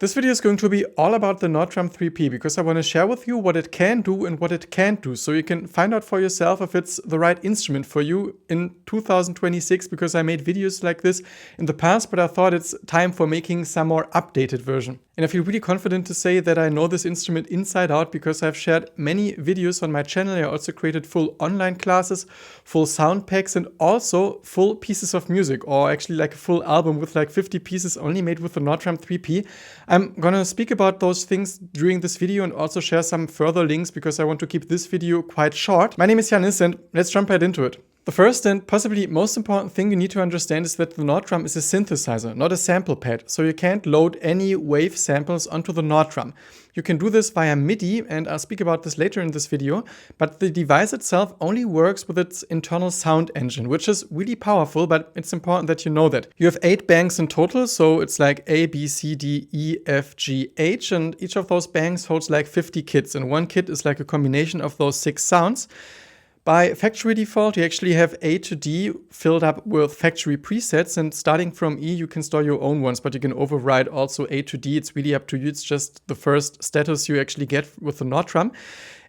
This video is going to be all about the Nord Drum 3P because I want to share with you what it can do and what it can't do, so you can find out for yourself if it's the right instrument for you in 2026, because I made videos like this in the past, but I thought it's time for making some more updated version. And I feel really confident to say that I know this instrument inside out because I've shared many videos on my channel. I also created full online classes, full sound packs, and also full pieces of music, or actually like a full album with like 50 pieces only made with the Nord Drum 3P. I'm gonna speak about those things during this video and also share some further links because I want to keep this video quite short. My name is Janis and let's jump right into it. The first and possibly most important thing you need to understand is that the Nord Drum is a synthesizer, not a sample pad, so you can't load any wave samples onto the Nord Drum. You can do this via MIDI, and I'll speak about this later in this video, but the device itself only works with its internal sound engine, which is really powerful, but it's important that you know that. You have 8 banks in total, so it's like A, B, C, D, E, F, G, H, and each of those banks holds like 50 kits, and one kit is like a combination of those 6 sounds. By factory default, you actually have A to D filled up with factory presets, and starting from E, you can store your own ones, but you can override also A to D. It's really up to you. It's just the first status you actually get with the Nord Drum.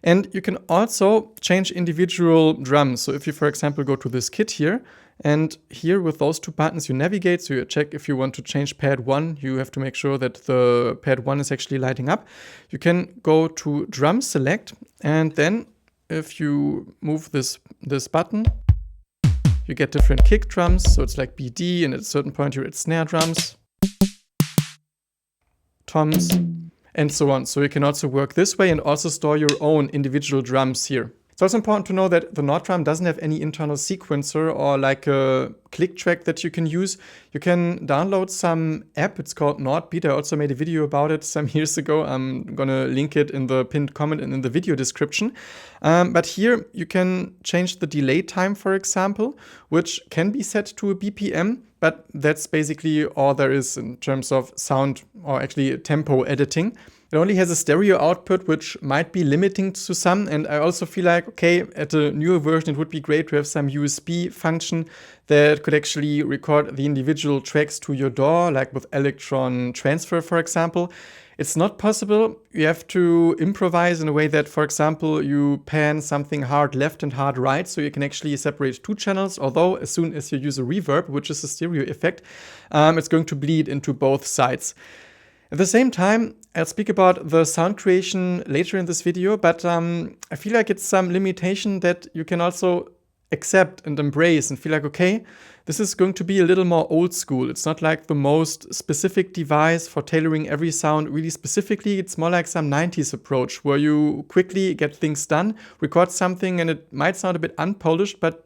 And you can also change individual drums. So if you, for example, go to this kit here, and here with those 2 buttons you navigate, so you check if you want to change pad 1, you have to make sure that the pad 1 is actually lighting up. You can go to drum select, and then if you move this button, you get different kick drums. So it's like BD, and at a certain point you're at snare drums, toms, and so on. So you can also work this way and also store your own individual drums here. It's also important to know that the Nord Drum doesn't have any internal sequencer or like a click track that you can use. You can download some app, it's called Nordbeat. I also made a video about it some years ago. I'm gonna link it in the pinned comment and in the video description. But here you can change the delay time, for example, which can be set to a BPM, but that's basically all there is in terms of sound, or actually tempo editing. It only has a stereo output, which might be limiting to some, and I also feel like, okay, at a newer version it would be great to have some USB function that could actually record the individual tracks to your DAW, like with electron transfer, for example. It's not possible. You have to improvise in a way that, for example, you pan something hard left and hard right, so you can actually separate 2 channels, although as soon as you use a reverb, which is a stereo effect, it's going to bleed into both sides. At the same time, I'll speak about the sound creation later in this video, but I feel like it's some limitation that you can also accept and embrace and feel like, okay, this is going to be a little more old school. It's not like the most specific device for tailoring every sound really specifically. It's more like some 90s approach where you quickly get things done, record something, and it might sound a bit unpolished, but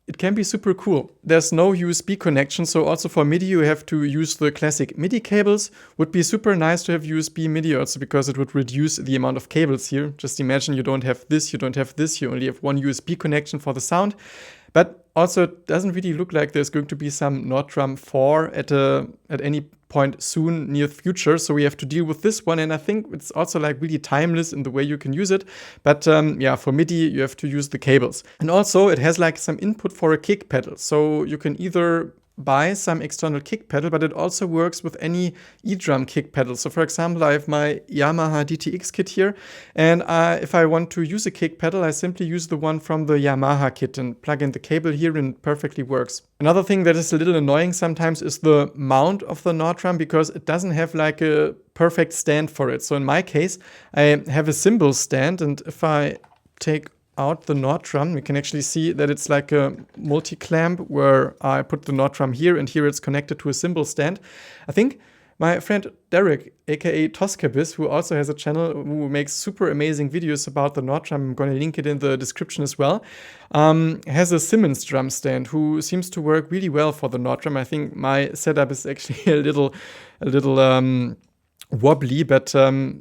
it can be super cool. There's no USB connection, so also for MIDI you have to use the classic MIDI cables. Would be super nice to have USB MIDI also because it would reduce the amount of cables here. Just imagine you don't have this, you don't have this, you only have one USB connection for the sound. But also it doesn't really look like there's going to be some Nord Drum 4 at any point soon, near future, so we have to deal with this one, and I think it's also like really timeless in the way you can use it. But yeah, for MIDI you have to use the cables, and also it has like some input for a kick pedal, so you can either buy some external kick pedal, but it also works with any E-drum kick pedal. So for example, I have my Yamaha DTX kit here, and if I want to use a kick pedal, I simply use the one from the Yamaha kit and plug in the cable here, and it perfectly works. Another thing that is a little annoying sometimes is the mount of the Nord Drum, because it doesn't have like a perfect stand for it. So in my case, I have a cymbal stand, and if I take out the Nord Drum, we can actually see that it's like a multi-clamp where I put the Nord Drum here, and here it's connected to a cymbal stand. I think my friend Derek, aka Toscabis, who also has a channel who makes super amazing videos about the Nord Drum, I'm going to link it in the description as well, has a Simmons drum stand who seems to work really well for the Nord Drum. I think my setup is actually a little wobbly, but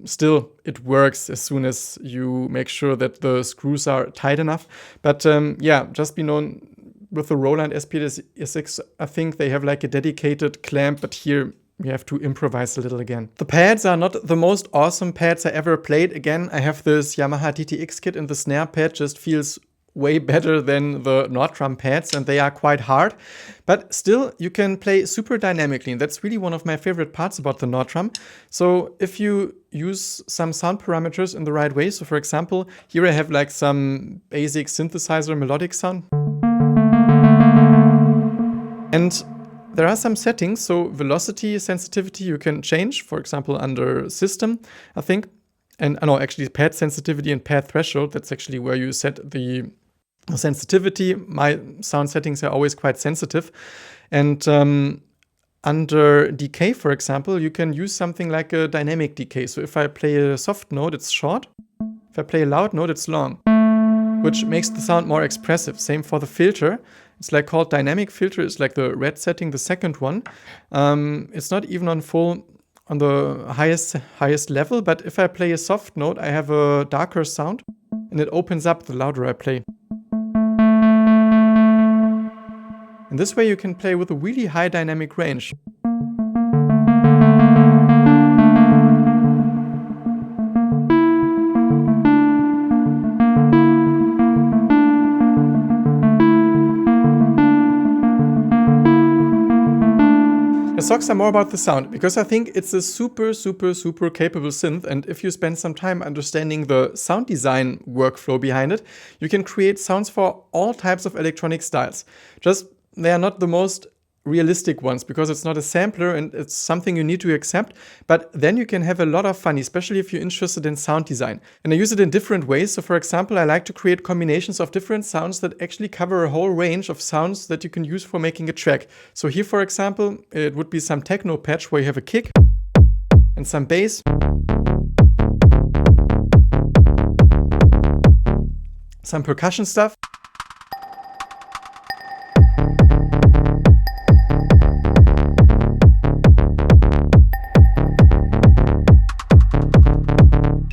still it works as soon as you make sure that the screws are tight enough. But yeah, just be known with the Roland SP6, I think they have like a dedicated clamp, but here we have to improvise a little again. The pads are not the most awesome pads I ever played. Again, I have this Yamaha DTX kit, and the snare pad just feels way better than the Nord drum pads, and they are quite hard. But still, you can play super dynamically, and that's really one of my favorite parts about the Nord drum. So if you use some sound parameters in the right way, so for example, here I have like some basic synthesizer melodic sound. And there are some settings, so velocity, sensitivity you can change, for example, under system, I think. And no, actually pad sensitivity and pad threshold, that's actually where you set the sensitivity. My sound settings are always quite sensitive. And under decay, for example, you can use something like a dynamic decay. So if I play a soft note, it's short. If I play a loud note, it's long, which makes the sound more expressive. Same for the filter. It's like called dynamic filter. It's like the red setting, the second one. It's not even on full, on the highest level, but if I play a soft note, I have a darker sound, and it opens up the louder I play. And this way you can play with a really high dynamic range. Let's talk some more about the sound, because I think it's a super capable synth, and if you spend some time understanding the sound design workflow behind it, you can create sounds for all types of electronic styles. Just they are not the most realistic ones, because it's not a sampler and it's something you need to accept, but then you can have a lot of fun, especially if you're interested in sound design. And I use it in different ways. So for example, I like to create combinations of different sounds that actually cover a whole range of sounds that you can use for making a track. So here, for example, it would be some techno patch where you have a kick and some bass, some percussion stuff,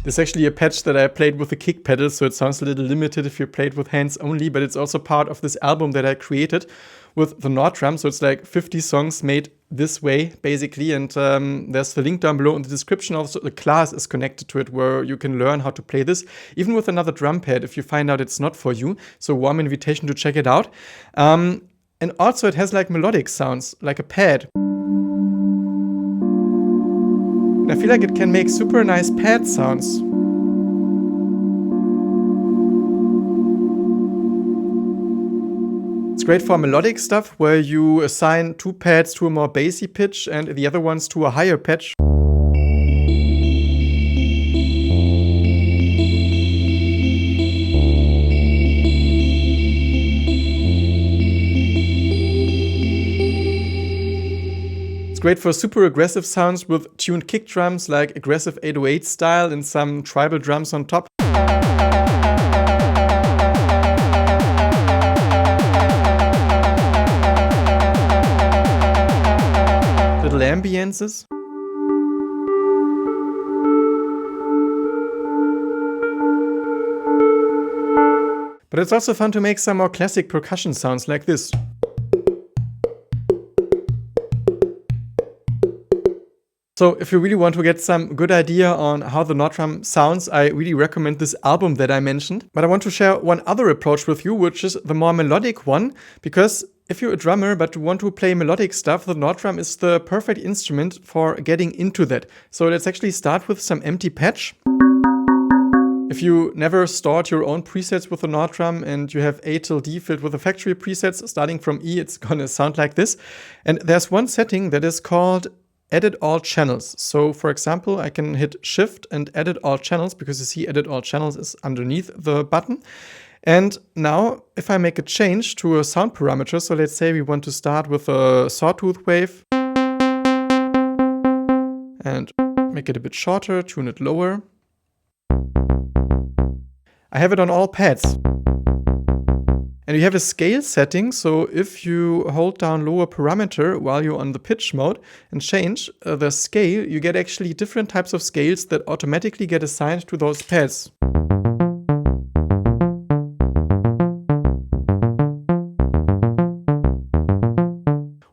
It's actually a patch that I played with the kick pedal, so it sounds a little limited if you play it with hands only, but it's also part of this album that I created with the Nord drum. So it's like 50 songs made this way, basically, and there's the link down below in the description. Also, the class is connected to it where you can learn how to play this, even with another drum pad if you find out it's not for you. So warm invitation to check it out. And also it has like melodic sounds, like a pad. I feel like it can make super nice pad sounds. It's great for melodic stuff where you assign two pads to a more bassy pitch and the other ones to a higher pitch. It's great for super aggressive sounds with tuned kick drums, like aggressive 808 style and some tribal drums on top. Little ambiences. But it's also fun to make some more classic percussion sounds like this. So if you really want to get some good idea on how the Nord drum sounds, I really recommend this album that I mentioned. But I want to share one other approach with you, which is the more melodic one, because if you're a drummer but want to play melodic stuff, the Nord drum is the perfect instrument for getting into that. So let's actually start with some empty patch. If you never stored your own presets with the Nord drum and you have A till D filled with the factory presets, starting from E, it's gonna sound like this. And there's one setting that is called Edit all channels. So for example, I can hit Shift and edit all channels, because you see edit all channels is underneath the button. And now if I make a change to a sound parameter, so let's say we want to start with a sawtooth wave and make it a bit shorter, tune it lower. I have it on all pads. And you have a scale setting, so if you hold down lower parameter while you're on the pitch mode and change the scale, you get actually different types of scales that automatically get assigned to those pads.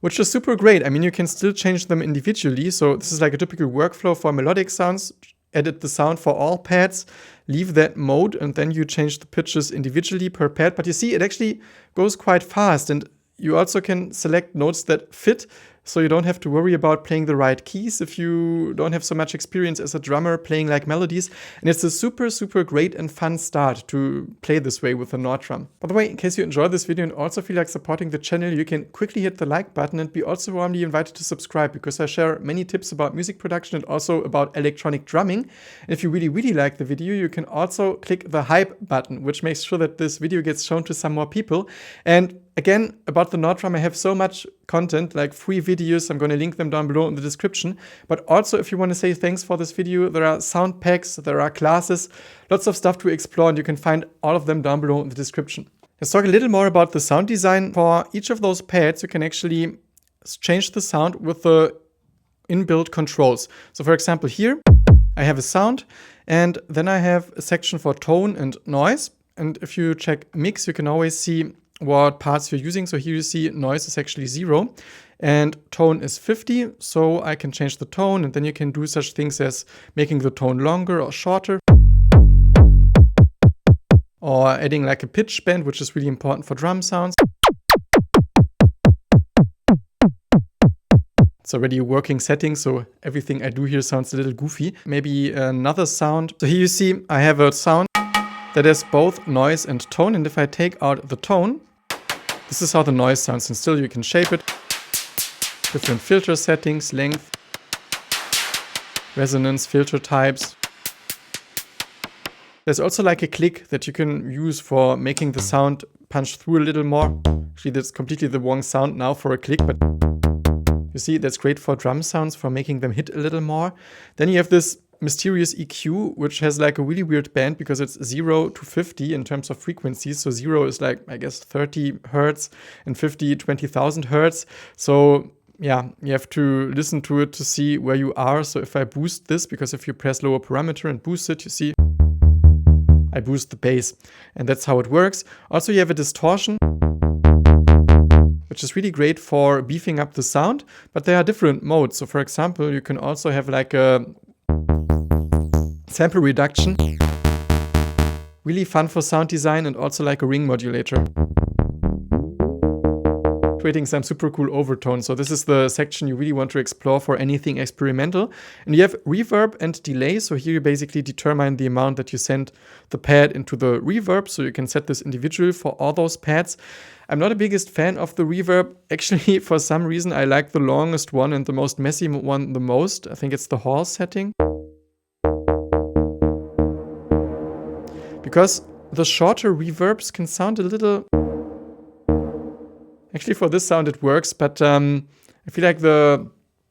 Which is super great. I mean, you can still change them individually, so this is like a typical workflow for melodic sounds. edit the sound for all pads, leave that mode, and then you change the pitches individually per pad. But you see, it actually goes quite fast, and you also can select notes that fit, so you don't have to worry about playing the right keys if you don't have so much experience as a drummer playing like Melodies. And it's a super, super great and fun start to play this way with a Nord drum. By the way, in case you enjoyed this video and also feel like supporting the channel, you can quickly hit the like button and be also warmly invited to subscribe, because I share many tips about music production and also about electronic drumming. And if you really, really like the video, you can also click the hype button, which makes sure that this video gets shown to some more people. And again, about the Nord drum, I have so much content, like free videos. I'm going to link them down below in the description. But also, if you want to say thanks for this video, there are sound packs, there are classes, lots of stuff to explore, and you can find all of them down below in the description. Let's talk a little more about the sound design. For each of those pads, you can actually change the sound with the inbuilt controls. So for example, here I have a sound, and then I have a section for tone and noise. And if you check mix, you can always see what parts you're using. So here you see noise is actually 0 and tone is 50. So I can change the tone, and then you can do such things as making the tone longer or shorter, or adding like a pitch bend, which is really important for drum sounds. It's already a working setting, so everything I do here sounds a little goofy. Maybe another sound. So here you see I have a sound that has both noise and tone, and if I take out the tone, this is how the noise sounds, and still you can shape it. Different filter settings, length, resonance, filter types. There's also like a click that you can use for making the sound punch through a little more. Actually, that's completely the wrong sound now for a click, but you see, that's great for drum sounds, for making them hit a little more. Then you have this mysterious EQ, which has like a really weird band because it's 0 to 50 in terms of frequencies. So 0 is like, I guess, 30 hertz, and 50, 20,000 hertz. So yeah, you have to listen to it to see where you are. So if I boost this, because if you press lower parameter and boost it, you see I boost the bass, and that's how it works. Also, you have a distortion, which is really great for beefing up the sound, but there are different modes. So for example, you can also have like a sample reduction, really fun for sound design, and also like a ring modulator, creating some super cool overtones. So this is the section you really want to explore for anything experimental. And you have reverb and delay. So here you basically determine the amount that you send the pad into the reverb. So you can set this individually for all those pads. I'm not a biggest fan of the reverb. Actually, for some reason, I like the longest one and the most messy one the most. I think it's the Hall setting, because the shorter reverbs can sound a little... Actually, for this sound it works, but I feel like the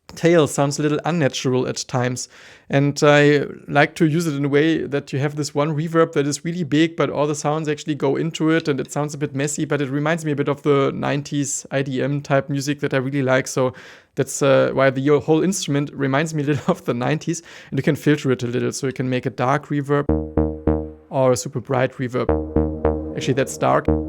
tail sounds a little unnatural at times. And I like to use it in a way that you have this one reverb that is really big, but all the sounds actually go into it, and it sounds a bit messy, but it reminds me a bit of the 90s IDM type music that I really like. So that's why the whole instrument reminds me a little of the 90s, and you can filter it a little. So you can make a dark reverb or a super bright reverb. Actually, that's dark and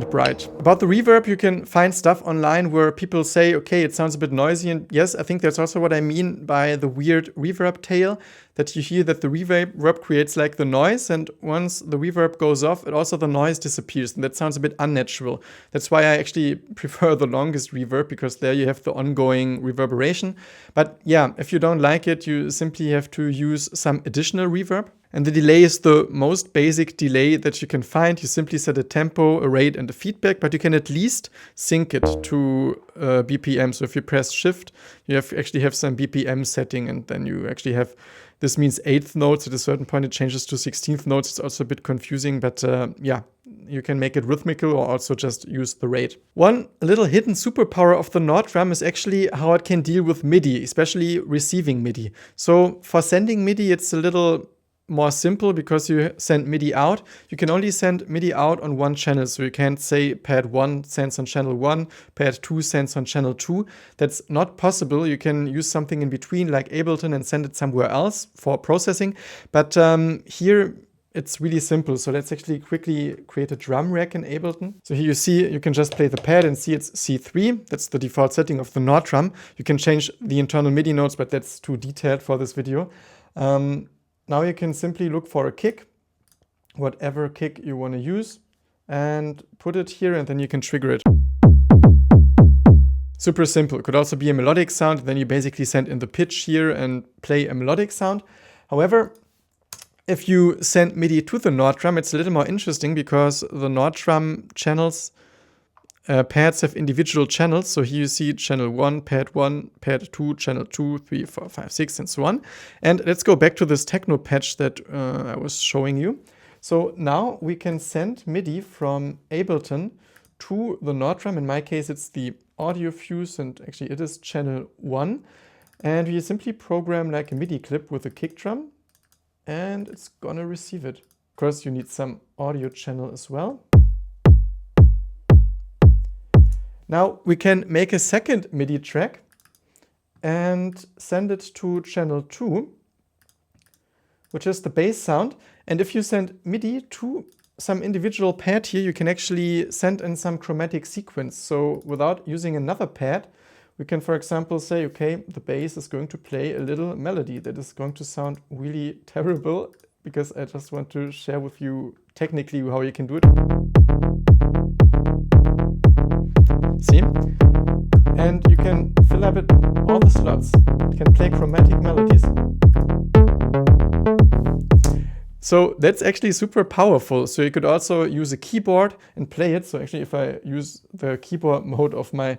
bright. About the reverb, you can find stuff online where people say, okay, it sounds a bit noisy. And yes, I think that's also what I mean by the weird reverb tail, that you hear that the reverb creates like the noise, and once the reverb goes off, it also the noise disappears, and that sounds a bit unnatural. That's why I actually prefer the longest reverb, because there you have the ongoing reverberation. But yeah, if you don't like it, you simply have to use some additional reverb. And the delay is the most basic delay that you can find. You simply set a tempo, a rate, and a feedback, but you can at least sync it to BPM. So if you press Shift, you actually have some BPM setting, and then you actually have, this means 8th notes. At a certain point, it changes to 16th notes. It's also a bit confusing, but yeah, you can make it rhythmical or also just use the rate. One little hidden superpower of the Nord drum is actually how it can deal with MIDI, especially receiving MIDI. So for sending MIDI, it's a little more simple because you send MIDI out. You can only send MIDI out on one channel. So you can't say pad 1 sends on channel 1, pad 2 sends on channel 2. That's not possible. You can use something in between like Ableton and send it somewhere else for processing. But here it's really simple. So let's actually quickly create a drum rack in Ableton. So here you see, you can just play the pad and see it's C3. That's the default setting of the Nord drum. You can change the internal MIDI notes, but that's too detailed for this video. Now you can simply look for a kick, whatever kick you want to use, and put it here, and then you can trigger it. Super simple. It could also be a melodic sound. Then you basically send in the pitch here and play a melodic sound. However, if you send MIDI to the Nord drum, it's a little more interesting because the Nord drum channels, pads have individual channels. So here you see channel 1, pad 2, channel 2, 3, 4, 5, 6, and so on. And let's go back to this techno patch that I was showing you. So now we can send MIDI from Ableton to the Nord drum. In my case, it's the audio fuse, and actually it is channel 1. And we simply program like a MIDI clip with a kick drum, and it's gonna receive it. Of course, you need some audio channel as well. Now we can make a second MIDI track and send it to channel 2, which is the bass sound. And if you send MIDI to some individual pad here, you can actually send in some chromatic sequence. So without using another pad, we can, for example, say, okay, the bass is going to play a little melody that is going to sound really terrible, because I just want to share with you technically how you can do it. See? And you can fill up all the slots. You can play chromatic melodies. So that's actually super powerful. So you could also use a keyboard and play it. So actually, if I use the keyboard mode of my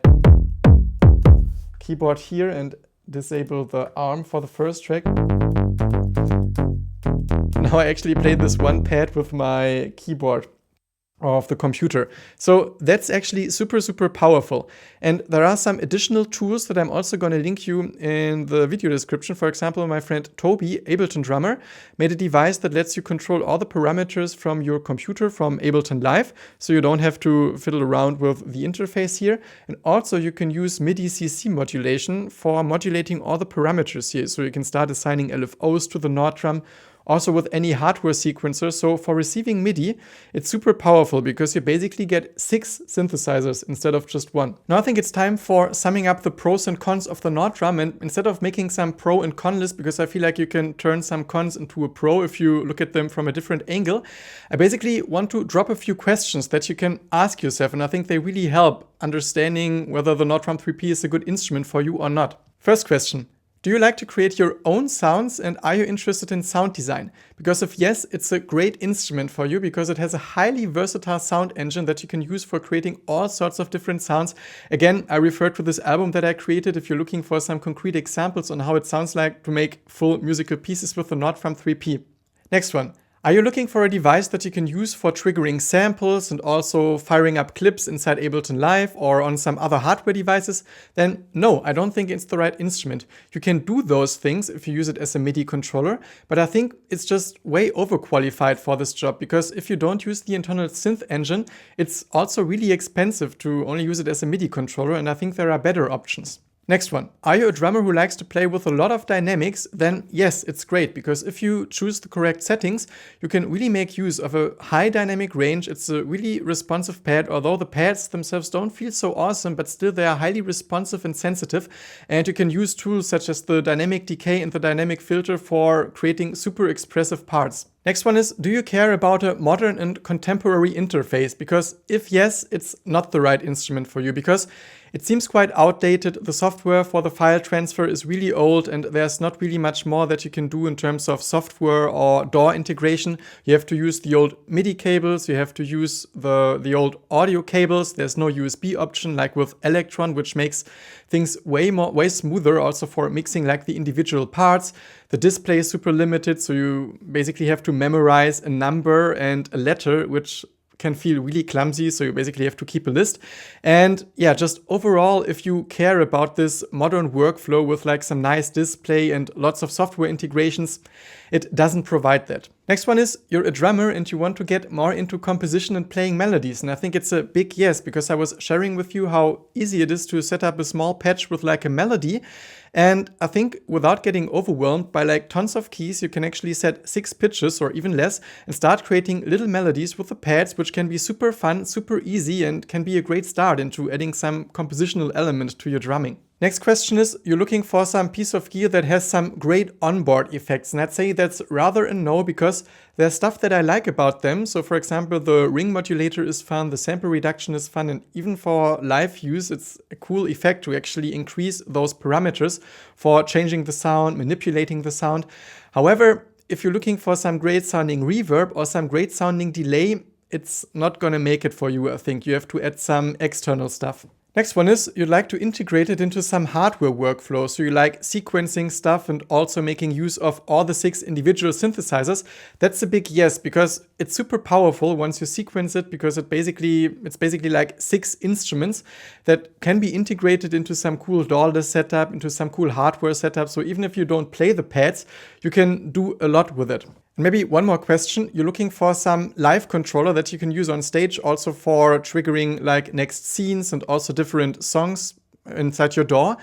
keyboard here and disable the arm for the first track, now I actually played this one pad with my keyboard of the computer. So that's actually super, super powerful. And there are some additional tools that I'm also going to link you in the video description. For example, my friend Toby, Ableton drummer, made a device that lets you control all the parameters from your computer from Ableton Live. So you don't have to fiddle around with the interface here. And also you can use MIDI CC modulation for modulating all the parameters here. So you can start assigning LFOs to the Nord drum, also with any hardware sequencer. So for receiving MIDI, it's super powerful because you basically get 6 synthesizers instead of just 1. Now I think it's time for summing up the pros and cons of the Nord drum, and instead of making some pro and con list, because I feel like you can turn some cons into a pro if you look at them from a different angle, I basically want to drop a few questions that you can ask yourself, and I think they really help understanding whether the Nord drum 3P is a good instrument for you or not. First question. Do you like to create your own sounds, and are you interested in sound design? Because if yes, it's a great instrument for you because it has a highly versatile sound engine that you can use for creating all sorts of different sounds. Again, I refer to this album that I created if you're looking for some concrete examples on how it sounds like to make full musical pieces with the Nord drum 3P. Next one. Are you looking for a device that you can use for triggering samples and also firing up clips inside Ableton Live or on some other hardware devices? Then no, I don't think it's the right instrument. You can do those things if you use it as a MIDI controller, but I think it's just way overqualified for this job, because if you don't use the internal synth engine, it's also really expensive to only use it as a MIDI controller, and I think there are better options. Next one. Are you a drummer who likes to play with a lot of dynamics? Then yes, it's great, because if you choose the correct settings, you can really make use of a high dynamic range. It's a really responsive pad, although the pads themselves don't feel so awesome, but still they are highly responsive and sensitive. And you can use tools such as the dynamic decay and the dynamic filter for creating super expressive parts. Next one is, do you care about a modern and contemporary interface? Because if yes, it's not the right instrument for you, because it seems quite outdated. The software for the file transfer is really old, and there's not really much more that you can do in terms of software or DAW integration. You have to use the old MIDI cables, you have to use the old audio cables. There's no USB option like with Electron, which makes things way smoother also for mixing like the individual parts. The display is super limited, so you basically have to memorize a number and a letter, which can feel really clumsy, so you basically have to keep a list. And yeah, just overall, if you care about this modern workflow with like some nice display and lots of software integrations, it doesn't provide that. Next one is you're a drummer and you want to get more into composition and playing melodies. And I think it's a big yes, because I was sharing with you how easy it is to set up a small patch with like a melody. And I think without getting overwhelmed by like tons of keys, you can actually set 6 pitches or even less and start creating little melodies with the pads, which can be super fun, super easy, and can be a great start into adding some compositional element to your drumming. Next question is, you're looking for some piece of gear that has some great onboard effects, and I'd say that's rather a no, because there's stuff that I like about them. So for example, the ring modulator is fun, the sample reduction is fun, and even for live use, it's a cool effect to actually increase those parameters for changing the sound, manipulating the sound. However, if you're looking for some great sounding reverb or some great sounding delay, it's not gonna make it for you, I think. You have to add some external stuff. Next one is you'd like to integrate it into some hardware workflow. So you like sequencing stuff and also making use of all the 6 individual synthesizers. That's a big yes, because it's super powerful once you sequence it, because it's basically like 6 instruments that can be integrated into some cool DAW setup, into some cool hardware setup. So even if you don't play the pads, you can do a lot with it. And maybe one more question. You're looking for some live controller that you can use on stage also for triggering like next scenes and also different songs inside your DAW.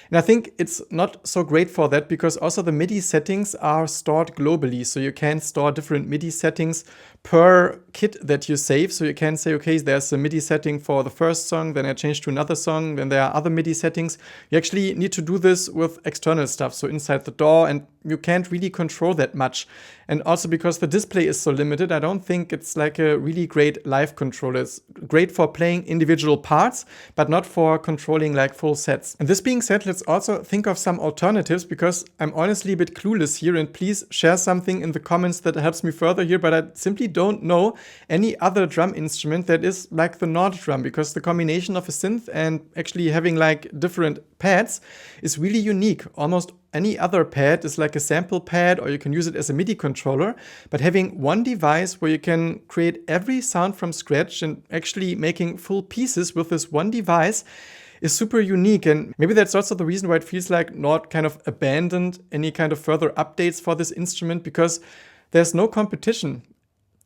And I think it's not so great for that, because also the MIDI settings are stored globally. So you can store different MIDI settings per kit that you save. So you can say, okay, there's a MIDI setting for the first song, then I change to another song, then there are other MIDI settings. You actually need to do this with external stuff, so inside the DAW, and you can't really control that much. And also because the display is so limited, I don't think it's like a really great live controller. It's great for playing individual parts, but not for controlling like full sets. And this being said, let's also think of some alternatives, because I'm honestly a bit clueless here, and please share something in the comments that helps me further here, but I simply don't know any other drum instrument that is like the Nord drum, because the combination of a synth and actually having like different pads is really unique. Almost any other pad is like a sample pad, or you can use it as a MIDI controller, but having one device where you can create every sound from scratch and actually making full pieces with this one device is super unique. And maybe that's also the reason why it feels like Nord kind of abandoned any kind of further updates for this instrument, because there's no competition.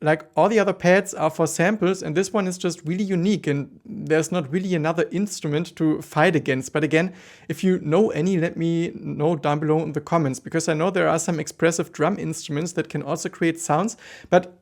Like all the other pads are for samples, and this one is just really unique, and there's not really another instrument to fight against. But again, if you know any, let me know down below in the comments, because I know there are some expressive drum instruments that can also create sounds, but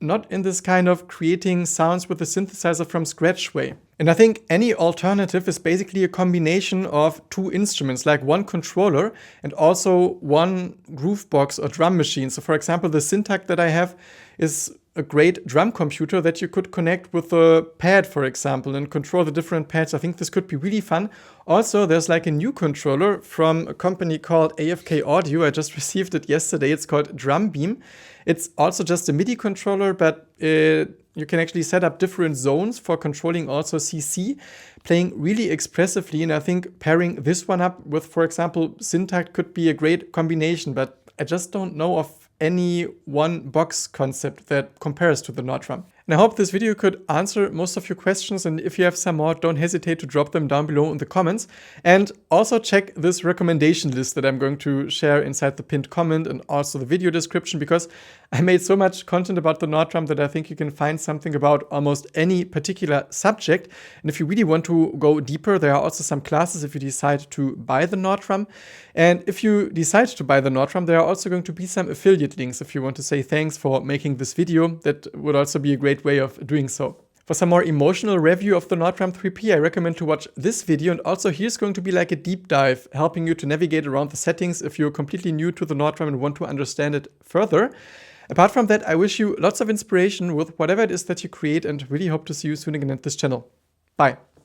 not in this kind of creating sounds with a synthesizer from scratch way. And I think any alternative is basically a combination of 2 instruments, like one controller and also one groove box or drum machine. So for example, the Syntakt that I have is a great drum computer that you could connect with a pad, for example, and control the different pads. I think this could be really fun. Also, there's like a new controller from a company called AFK Audio. I just received it yesterday. It's called Drum Beam. It's also just a MIDI controller, but you can actually set up different zones for controlling also CC, playing really expressively. And I think pairing this one up with, for example, Syntakt could be a great combination, but I just don't know of any one box concept that compares to the Nord drum. And I hope this video could answer most of your questions, and if you have some more, don't hesitate to drop them down below in the comments. And also check this recommendation list that I'm going to share inside the pinned comment and also the video description, because I made so much content about the Nord drum that I think you can find something about almost any particular subject. And if you really want to go deeper, there are also some classes if you decide to buy the Nord drum. And if you decide to buy the Nord drum, there are also going to be some affiliate links if you want to say thanks for making this video. That would also be a great way of doing so. For some more emotional review of the Nord drum 3P, I recommend to watch this video, and also here's going to be like a deep dive helping you to navigate around the settings if you're completely new to the Nord drum and want to understand it further. Apart from that, I wish you lots of inspiration with whatever it is that you create, and really hope to see you soon again at this channel. Bye.